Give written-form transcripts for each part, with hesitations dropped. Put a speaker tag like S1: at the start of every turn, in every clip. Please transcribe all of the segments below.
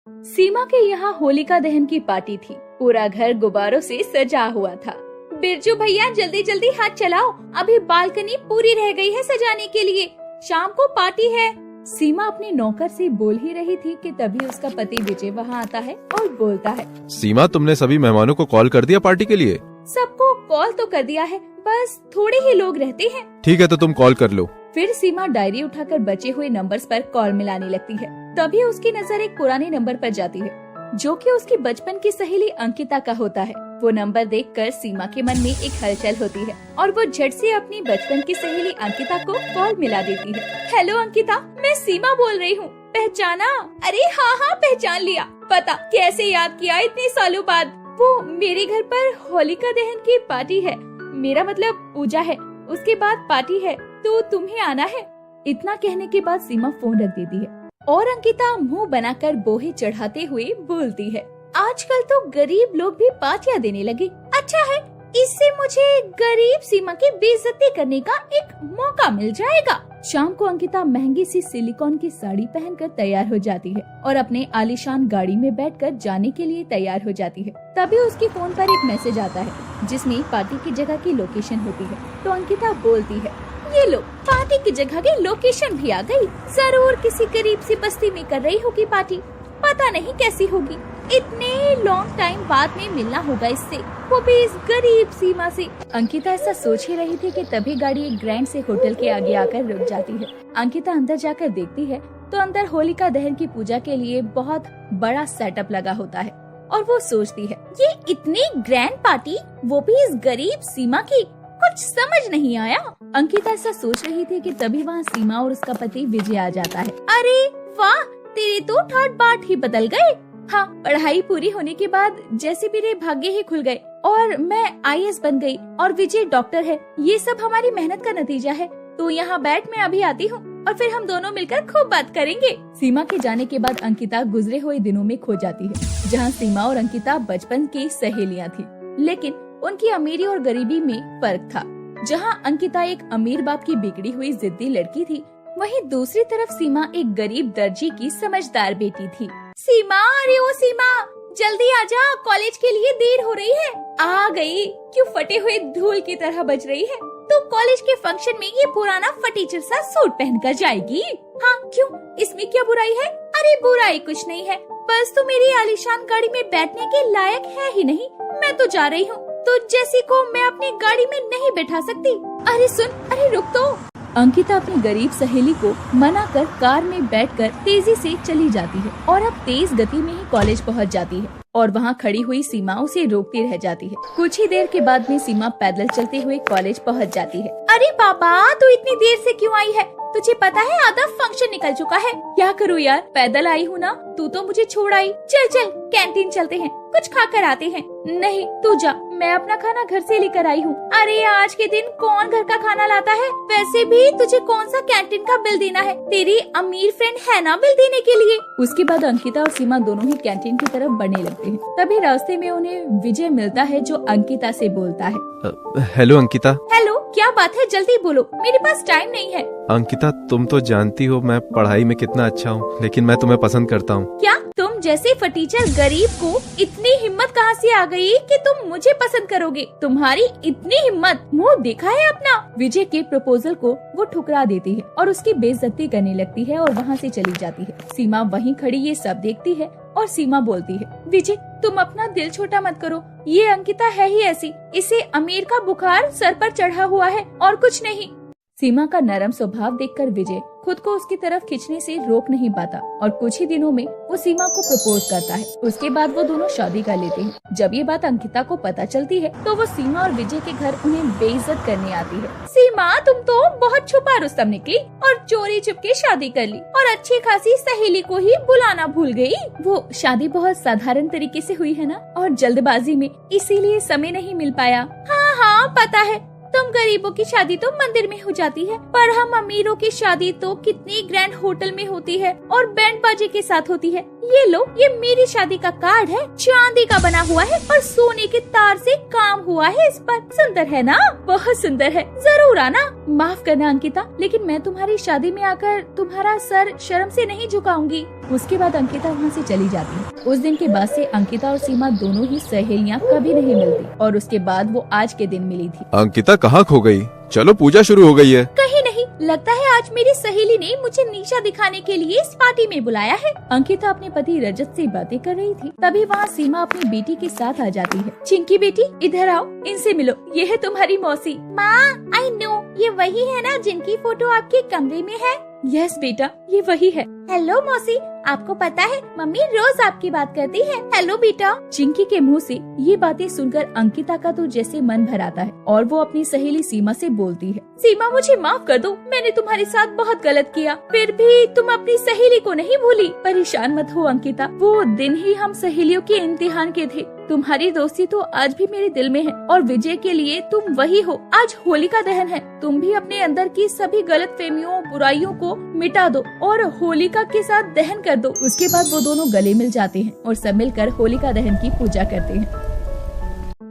S1: सीमा के यहाँ होलिका दहन की पार्टी थी। पूरा घर गुब्बारों से सजा हुआ था। बिरजू भैया जल्दी जल्दी हाथ चलाओ, अभी बालकनी पूरी रह गई है सजाने के लिए, शाम को पार्टी है। सीमा अपने नौकर से बोल ही रही थी कि तभी उसका पति विजय वहाँ आता है और बोलता है,
S2: सीमा तुमने सभी मेहमानों को कॉल कर दिया पार्टी के लिए?
S1: सबको कॉल तो कर दिया है, बस थोड़े ही लोग रहते हैं।
S2: ठीक है तो तुम कॉल कर लो।
S1: फिर सीमा डायरी उठाकर बचे हुए नंबर्स पर कॉल मिलाने लगती है। तभी उसकी नजर एक पुराने नंबर पर जाती है जो कि उसकी बचपन की सहेली अंकिता का होता है। वो नंबर देखकर सीमा के मन में एक हलचल होती है और वो झट से अपनी बचपन की सहेली अंकिता को कॉल मिला देती है। हेलो अंकिता, मैं सीमा बोल रही हूँ, पहचाना? अरे हाँ पहचान लिया। पता कैसे याद किया इतने सालों बाद? वो मेरे घर पर होलिका दहन की पार्टी है, मेरा मतलब पूजा है, उसके बाद पार्टी है, तो तुम्हें आना है। इतना कहने के बाद सीमा फोन रख देती है और अंकिता मुंह बनाकर बोहे चढ़ाते हुए बोलती है, आजकल तो गरीब लोग भी पार्टियां देने लगे। अच्छा है, इससे मुझे गरीब सीमा की बेइज्जती करने का एक मौका मिल जाएगा। शाम को अंकिता महंगी सी सिलिकॉन की साड़ी पहनकर तैयार हो जाती है और अपने आलीशान गाड़ी में बैठकर जाने के लिए तैयार हो जाती है। तभी उसके फोन पर एक मैसेज आता है जिसमें पार्टी की जगह की लोकेशन होती है। तो अंकिता बोलती है, ये लो, पार्टी की जगह की लोकेशन भी आ गई। जरूर किसी गरीब सी बस्ती में कर रही होगी पार्टी, पता नहीं कैसी होगी। इतने लॉन्ग टाइम बाद में मिलना होगा इससे, वो भी इस गरीब सीमा से। अंकिता ऐसा सोच ही रही थी कि तभी गाड़ी एक ग्रैंड से होटल के आगे आकर रुक जाती है। अंकिता अंदर जाकर देखती है तो अंदर होलिका दहन की पूजा के लिए बहुत बड़ा सेटअप लगा होता है और वो सोचती है, ये इतनी ग्रैंड पार्टी, वो भी इस गरीब सीमा की, कुछ समझ नहीं आया। अंकिता ऐसा सोच रही थी कि तभी वहाँ सीमा और उसका पति विजय आ जाता है। अरे वाह, तेरे तो ठाट बाट ही बदल गए। हाँ, पढ़ाई पूरी होने के बाद जैसे मेरे भाग्य ही खुल गए और मैं आईएएस बन गई और विजय डॉक्टर है। ये सब हमारी मेहनत का नतीजा है। तो यहाँ बैठ, मैं अभी आती हूँ और फिर हम दोनों मिलकर खूब बात करेंगे। सीमा के जाने के बाद अंकिता गुजरे हुए दिनों में खो जाती है, जहाँ सीमा और अंकिता बचपन की सहेलियाँ थी, लेकिन उनकी अमीरी और गरीबी में फर्क था। जहाँ अंकिता एक अमीर बाप की बिगड़ी हुई जिद्दी लड़की थी, वहीं दूसरी तरफ सीमा एक गरीब दर्जी की समझदार बेटी थी। सीमा, अरे ओ सीमा, जल्दी आजा, कॉलेज के लिए देर हो रही है। आ गई, क्यों फटे हुए धूल की तरह बज रही है? तो कॉलेज के फंक्शन में ये पुराना फटीचर सा सूट पहनकर जाएगी? हाँ, क्यों, इसमें क्या बुराई है? अरे बुराई कुछ नहीं है, बस तू मेरी आलीशान गाड़ी में बैठने के लायक है ही नहीं। मैं तो जा रही हूँ, तो जैसी को मैं अपनी गाड़ी में नहीं बैठा सकती। अरे सुन, अरे रुक तो। अंकिता अपनी गरीब सहेली को मना कर कार में बैठकर तेजी से चली जाती है और अब तेज गति में ही कॉलेज पहुंच जाती है और वहां खड़ी हुई सीमा उसे रोकती रह जाती है। कुछ ही देर के बाद में सीमा पैदल चलते हुए कॉलेज पहुंच जाती है। अरे पापा, तू इतनी देर से क्यों आई है? तुझे पता है आधा फंक्शन निकल चुका है। क्या करूँ यार, पैदल आई हूँ ना, तू तो मुझे छोड़ आई। चल चल, कैंटीन चलते हैं, कुछ खा कर आते हैं। नहीं, तू जा, मैं अपना खाना घर से लेकर आई हूँ। अरे आज के दिन कौन घर का खाना लाता है? वैसे भी तुझे कौन सा कैंटीन का बिल देना है? तेरी अमीर फ्रेंड है ना बिल देने के लिए। उसके बाद अंकिता और सीमा दोनों ही कैंटीन की तरफ बढ़ने लगते हैं। तभी रास्ते में उन्हें विजय मिलता है जो अंकिता से बोलता है,
S2: हेलो अंकिता।
S1: हेलो, क्या बात है, जल्दी बोलो, मेरे पास टाइम नहीं है।
S2: अंकिता, तुम तो जानती हो मैं पढ़ाई में कितना अच्छा हूँ, लेकिन मैं तुम्हें पसंद करता हूँ।
S1: क्या तुम जैसे फटीचर गरीब को इतनी हिम्मत कहाँ से आ गई कि तुम मुझे पसंद करोगे? तुम्हारी इतनी हिम्मत, मुंह देखा है अपना? विजय के प्रपोजल को वो ठुकरा देती है और उसकी बेइज्जती करने लगती है और वहाँ से चली जाती है। सीमा वहीं खड़ी ये सब देखती है और सीमा बोलती है, विजय तुम अपना दिल छोटा मत करो, ये अंकिता है ही ऐसी, इसे अमीर का बुखार सर पर चढ़ा हुआ है और कुछ नहीं। सीमा का नरम स्वभाव देखकर विजय खुद को उसकी तरफ खींचने से रोक नहीं पाता और कुछ ही दिनों में वो सीमा को प्रपोज करता है। उसके बाद वो दोनों शादी कर लेते हैं। जब ये बात अंकिता को पता चलती है तो वो सीमा और विजय के घर उन्हें बेइज्जत करने आती है। सीमा, तुम तो बहुत छुपा रुस्तम निकली और चोरी छुपके शादी कर ली और अच्छी खासी सहेली को ही बुलाना भूल गई। वो शादी बहुत साधारण तरीके से हुई है ना, और जल्दबाजी में, इसीलिए समय नहीं मिल पाया। हाँ, पता है, तुम गरीबों की शादी तो मंदिर में हो जाती है, पर हम अमीरों की शादी तो कितनी ग्रैंड होटल में होती है और बैंड बाजे के साथ होती है। ये लो, ये मेरी शादी का कार्ड है, चांदी का बना हुआ है और सोने के तार से काम हुआ है इस पर। सुंदर है ना? बहुत सुंदर है, जरूर आना। माफ करना अंकिता, लेकिन मैं तुम्हारी शादी में आकर तुम्हारा सर शर्म से नहीं झुकाऊंगी। उसके बाद अंकिता वहाँ से चली जाती है। उस दिन के बाद से अंकिता और सीमा दोनों ही सहेलियाँ कभी नहीं मिलती और उसके बाद वो आज के दिन मिली थी।
S2: अंकिता कहाँ खो गई? चलो पूजा शुरू हो गई है।
S1: कहीं नहीं, लगता है आज मेरी सहेली ने मुझे नीचा दिखाने के लिए इस पार्टी में बुलाया है। अंकिता अपने पति रजत से बातें कर रही थी, तभी वहाँ सीमा अपनी बेटी के साथ आ जाती है। चिंकी बेटी इधर आओ, इनसे मिलो, ये है तुम्हारी मौसी। माँ, आई नो, ये वही है ना जिनकी फोटो आपके कमरे में है? यस बेटा, ये वही है। हेलो मौसी, आपको पता है मम्मी रोज आपकी बात करती है। हेलो बेटा। चिंकी के मुंह से ये बातें सुनकर अंकिता का तो जैसे मन भर आता है और वो अपनी सहेली सीमा से बोलती है, सीमा मुझे माफ कर दो, मैंने तुम्हारे साथ बहुत गलत किया, फिर भी तुम अपनी सहेली को नहीं भूली। परेशान मत हो अंकिता, वो दिन ही हम सहेलियों के इम्तिहान के थे। तुम्हारी दोस्ती तो आज भी मेरे दिल में है और विजय के लिए तुम वही हो। आज होलिका दहन है, तुम भी अपने अंदर की सभी गलतफहमियों बुराइयों को मिटा दो और होलिका के साथ दहन कर दो। उसके बाद वो दोनों गले मिल जाते हैं और सब मिलकर होलिका दहन की पूजा करते हैं।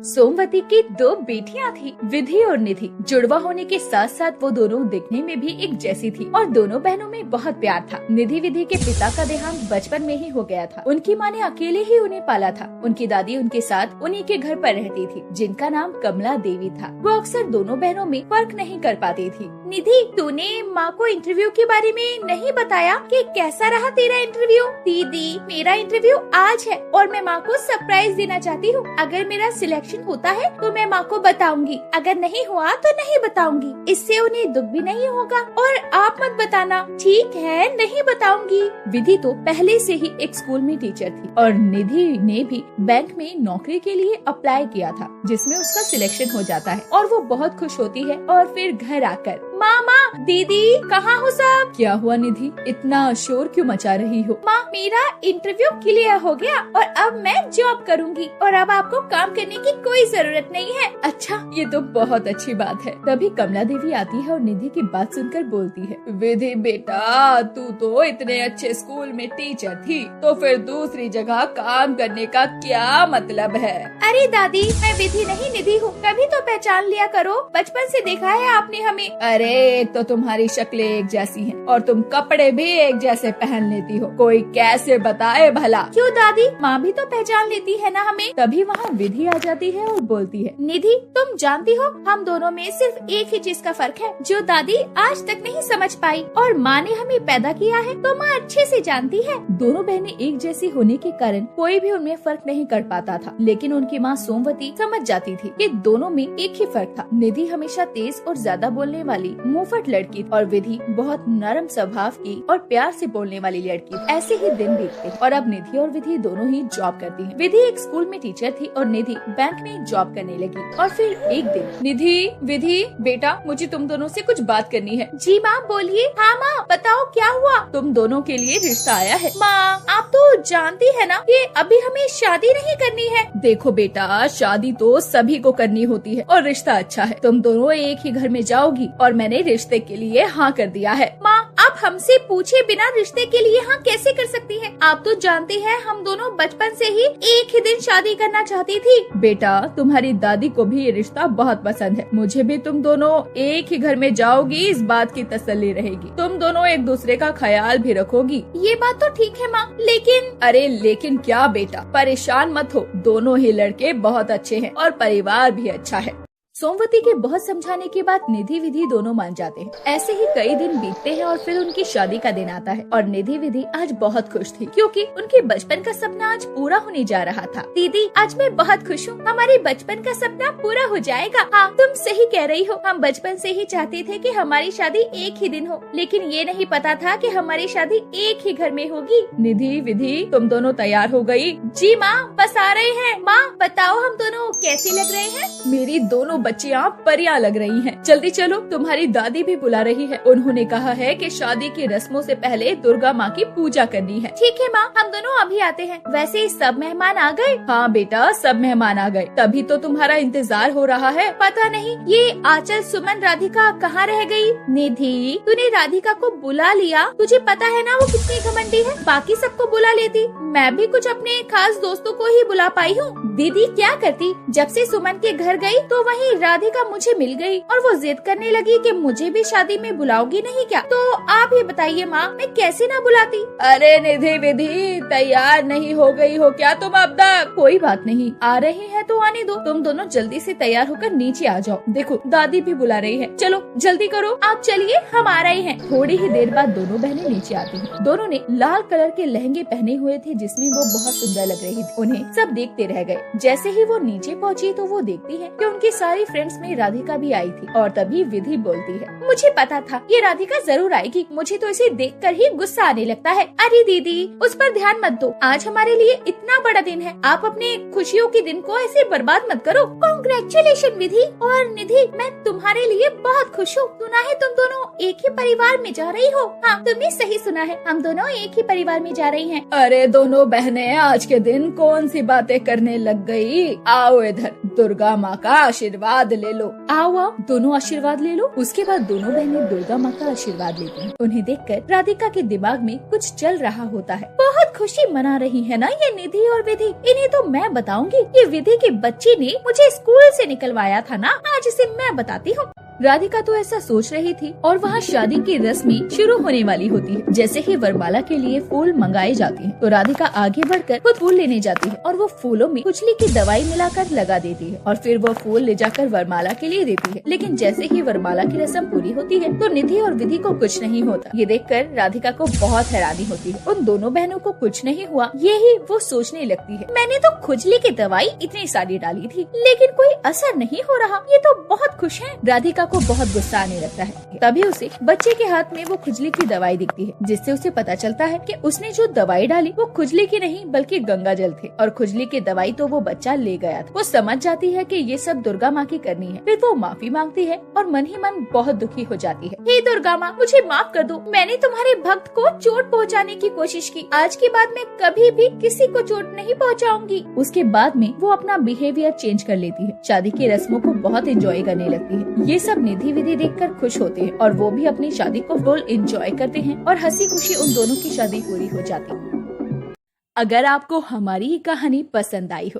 S1: सोमवती की 2 बेटियां थी, विधि और निधि। जुड़वा होने के साथ साथ वो दोनों दिखने में भी एक जैसी थी और दोनों बहनों में बहुत प्यार था। निधि विधि के पिता का देहांत बचपन में ही हो गया था। उनकी माँ ने अकेले ही उन्हें पाला था। उनकी दादी उनके साथ उन्हीं के घर पर रहती थी, जिनका नाम कमला देवी था। वो अक्सर दोनों बहनों में फर्क नहीं कर पाती थी। निधि, तूने माँ को इंटरव्यू के बारे में नहीं बताया कि कैसा रहा तेरा इंटरव्यू? दीदी, मेरा इंटरव्यू आज है और मैं माँ को सरप्राइज देना चाहती हूँ। अगर मेरा सिलेक्शन होता है तो मैं माँ को बताऊंगी, अगर नहीं हुआ तो नहीं बताऊंगी। इससे उन्हें दुख भी नहीं होगा और आप मत बताना, ठीक है? नहीं बताऊंगी। विधि तो पहले से ही एक स्कूल में टीचर थी और निधि ने भी बैंक में नौकरी के लिए अप्लाई किया था, जिसमें उसका सिलेक्शन हो जाता है और वो बहुत खुश होती है। और फिर घर आकर, माँ, दीदी, कहाँ हो सब? क्या हुआ निधि, इतना शोर क्यों मचा रही हो? माँ, मेरा इंटरव्यू क्लियर हो गया और अब मैं जॉब करूँगी और अब आपको काम करने की कोई जरूरत नहीं है। अच्छा, ये तो बहुत अच्छी बात है। तभी कमला देवी आती है और निधि की बात सुनकर बोलती है, विधि बेटा, तू तो इतने अच्छे स्कूल में टीचर थी, तो फिर दूसरी जगह काम करने का क्या मतलब है? अरे दादी, मैं विधि नहीं निधि हूँ, कभी तो पहचान लिया करो, बचपन से देखा है आपने हमें। अरे एक तो तुम्हारी शक्लें एक जैसी हैं और तुम कपड़े भी एक जैसे पहन लेती हो, कोई कैसे बताए भला? क्यों दादी, माँ भी तो पहचान लेती है ना हमें। तभी वहाँ विधि आ जाती है और बोलती है, निधि, तुम जानती हो हम दोनों में सिर्फ एक ही चीज का फर्क है जो दादी आज तक नहीं समझ पाई और माँ ने हमें पैदा किया है तो माँ अच्छे से जानती है। दोनों बहनें एक जैसी होने के कारण कोई भी उनमें फर्क नहीं कर पाता था, लेकिन उनकी माँ सोमवती समझ जाती थी कि दोनों में एक ही फर्क था। निधि हमेशा तेज और ज्यादा बोलने वाली मुंहफट लड़की और विधि बहुत नरम स्वभाव की और प्यार से बोलने वाली लड़की। ऐसे ही दिन बीतते और अब निधि और विधि दोनों ही जॉब करती हैं। विधि एक स्कूल में टीचर थी और निधि बैंक में जॉब करने लगी। और फिर एक दिन, निधि, विधि बेटा, मुझे तुम दोनों से कुछ बात करनी है। जी माँ, बोलिए। हाँ माँ, बताओ क्या हुआ? तुम दोनों के लिए रिश्ता आया है। माँ, आप तो जानती है ना कि अभी हमें शादी नहीं करनी है। देखो बेटा, शादी तो सभी को करनी होती है और रिश्ता अच्छा है, तुम दोनों एक ही घर में जाओगी और मैंने रिश्ते के लिए हाँ कर दिया है। माँ, आप हमसे पूछे बिना रिश्ते के लिए हाँ कैसे कर सकती हैं? आप तो जानती हैं हम दोनों बचपन से ही एक ही दिन शादी करना चाहती थी। बेटा, तुम्हारी दादी को भी ये रिश्ता बहुत पसंद है, मुझे भी तुम दोनों एक ही घर में जाओगी इस बात की तसल्ली रहेगी, तुम दोनों एक दूसरे का ख्याल भी रखोगी। ये बात तो ठीक है माँ, लेकिन। अरे लेकिन क्या बेटा, परेशान मत हो, दोनों ही लड़के बहुत अच्छे हैं और परिवार भी अच्छा है। सोमवती के बहुत समझाने के बाद निधि विधि दोनों मान जाते हैं। ऐसे ही कई दिन बीतते हैं और फिर उनकी शादी का दिन आता है और निधि विधि आज बहुत खुश थी क्योंकि उनके बचपन का सपना आज पूरा होने जा रहा था। दीदी, आज मैं बहुत खुश हूँ, हमारे बचपन का सपना पूरा हो जाएगा। हाँ, तुम सही कह रही हो, हम बचपन से ही चाहते थे कि हमारी शादी एक ही दिन हो, लेकिन ये नहीं पता था कि हमारी शादी एक ही घर में होगी। निधि विधि, तुम दोनों तैयार हो गयी? जी माँ, बस आ रहे हैं। माँ, बताओ हम दोनों कैसे लग रहे हैं? मेरी दोनों बच्चियाँ परियां लग रही हैं। जल्दी चलो, तुम्हारी दादी भी बुला रही है, उन्होंने कहा है कि शादी की रस्मों से पहले दुर्गा माँ की पूजा करनी है। ठीक है माँ, हम दोनों अभी आते हैं। वैसे सब मेहमान आ गए? हाँ बेटा, सब मेहमान आ गए, तभी तो तुम्हारा इंतजार हो रहा है। पता नहीं ये आंचल, सुमन, राधिका कहाँ रह गई? निधि, तूने राधिका को बुला लिया, तुझे पता है ना वो कितनी घमंडी है, बाकी सबको बुला लेती, मैं भी कुछ अपने खास दोस्तों को ही बुला पाई हूँ। दीदी क्या करती, जब से सुमन के घर गई तो वहीं राधिका मुझे मिल गई और वो जिद करने लगी कि मुझे भी शादी में बुलाओगी नहीं क्या? तो आप ही बताइए माँ, मैं कैसे ना बुलाती? अरे निधि विधि, तैयार नहीं हो गई हो क्या तुम अब तक? कोई बात नहीं, आ रही है तो आने दो। तुम दोनों जल्दी से तैयार होकर नीचे आ जाओ, देखो दादी भी बुला रही है। चलो जल्दी करो, आप चलिए, हम आ रहे हैं। थोड़ी ही देर बाद दोनों बहनें नीचे आती हैं। दोनों ने लाल कलर के लहंगे पहने हुए थे जिसमें वो बहुत सुंदर लग रही थी। उन्हें सब देखते रह गए। जैसे ही वो नीचे पहुंची तो वो देखती है कि उनकी सारी फ्रेंड्स में राधिका भी आई थी। और तभी विधि बोलती है, मुझे पता था ये राधिका जरूर आएगी, मुझे तो इसे देखकर ही गुस्सा आने लगता है। अरे दीदी, उस पर ध्यान मत दो, आज हमारे लिए इतना बड़ा दिन है, आप अपने खुशियों के दिन को ऐसे बर्बाद मत करो। कांग्रेचुलेशन विधि और निधि, मैं तुम्हारे लिए बहुत खुश हूँ। सुना है तुम दोनों एक ही परिवार में जा रही हो? हाँ, तुमने सही सुना है, हम दोनों एक ही परिवार में जा रही हैं। अरे दोनों बहनें आज के दिन कौन सी बातें करने लग गई? आओ इधर, दुर्गा माँ का आशीर्वाद ले लो। आओ आओ, दोनों आशीर्वाद ले लो। उसके बाद दोनों बहनें दुर्गा माँ का आशीर्वाद लेती हैं। उन्हें देखकर राधिका के दिमाग में कुछ चल रहा होता है। बहुत खुशी मना रही है ना ये निधि और विधि, इन्हें तो मैं बताऊंगी। ये विधि की बच्ची ने मुझे स्कूल से निकलवाया था ना, आज इसे मैं बताती हूँ। राधिका तो ऐसा सोच रही थी और वहाँ शादी की रस्में शुरू होने वाली होती है। जैसे ही वरमाला के लिए फूल मंगाए जाते हैं तो राधिका आगे बढ़कर खुद फूल लेने जाती है और वो फूलों में खुजली की दवाई मिलाकर लगा देती है और फिर वो फूल ले जाकर वरमाला के लिए देती है। लेकिन जैसे ही वरमाला की रस्म पूरी होती है तो निधि और विधि को कुछ नहीं होता। ये देखकर राधिका को बहुत हैरानी होती है। उन दोनों बहनों को कुछ नहीं हुआ, यही वो सोचने लगती है। मैंने तो खुजली की दवाई इतनी सारी डाली थी लेकिन कोई असर नहीं हो रहा, ये तो बहुत खुश है। राधिका को बहुत गुस्सा आने लगता है। तभी उसे बच्चे के हाथ में वो खुजली की दवाई दिखती है जिससे उसे पता चलता है कि उसने जो दवाई डाली वो खुजली की नहीं बल्कि गंगा जल थे और खुजली की दवाई तो वो बच्चा ले गया था। वो समझ जाती है कि ये सब दुर्गा माँ की करनी है। फिर वो माफी मांगती है और मन ही मन बहुत दुखी हो जाती है। हे दुर्गा माँ, मुझे माफ कर दो, मैंने तुम्हारे भक्त को चोट पहुँचाने की कोशिश की। आज के बाद मैं कभी भी किसी को चोट नहीं पहुँचाऊंगी। उसके बाद में वो अपना बिहेवियर चेंज कर लेती है। शादी की रस्मों को बहुत एंजॉय करने लगती है। ये सब निधि विधि देखकर खुश होते हैं और वो भी अपनी शादी को फुल एंजॉय करते हैं और हंसी खुशी उन दोनों की शादी पूरी हो जाती है। अगर आपको हमारी ये कहानी पसंद आई हो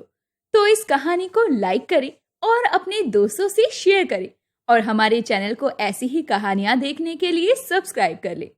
S1: तो इस कहानी को लाइक करें और अपने दोस्तों से शेयर करें और हमारे चैनल को ऐसी ही कहानियाँ देखने के लिए सब्सक्राइब कर लें।